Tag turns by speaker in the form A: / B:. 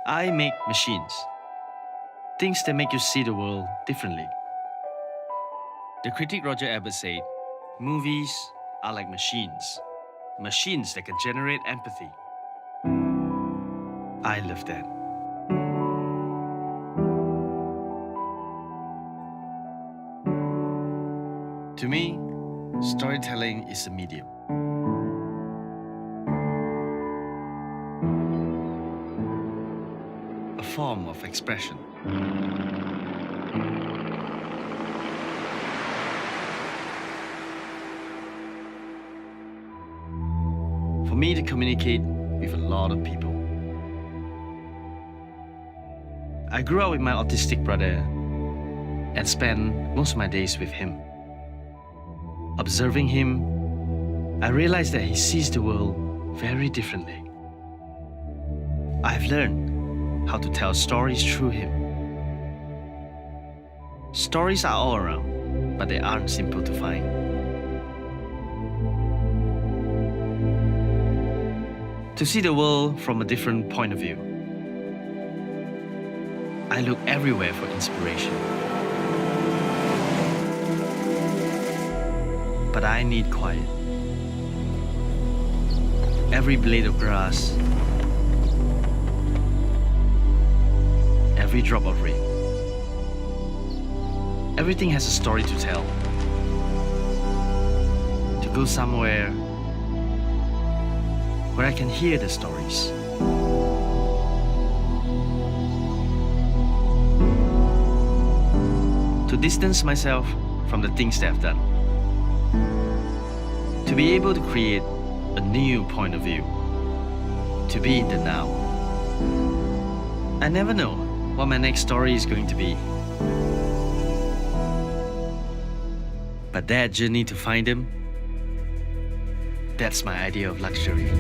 A: I make machines. Things that make you see the world differently. The critic Roger Ebert said, movies are like machines. Machines that can generate empathy. I love that. To me, storytelling is a medium. A form of expression. For me to communicate with a lot of people. I grew up with my autistic brother and spent most of my days with him. Observing him, I realized that he sees the world very differently. I've learned how to tell stories through him. Stories are all around, but they aren't simple to find. To see the world from a different point of view, I look everywhere for inspiration. But I need quiet. Every blade of grass, every drop of rain, everything has a story to tell. To go somewhere where I can hear the stories. To distance myself from the things that I've done. To be able to create a new point of view. To be in the now. I never know what my next story is going to be. But that journey to find them, that's my idea of luxury.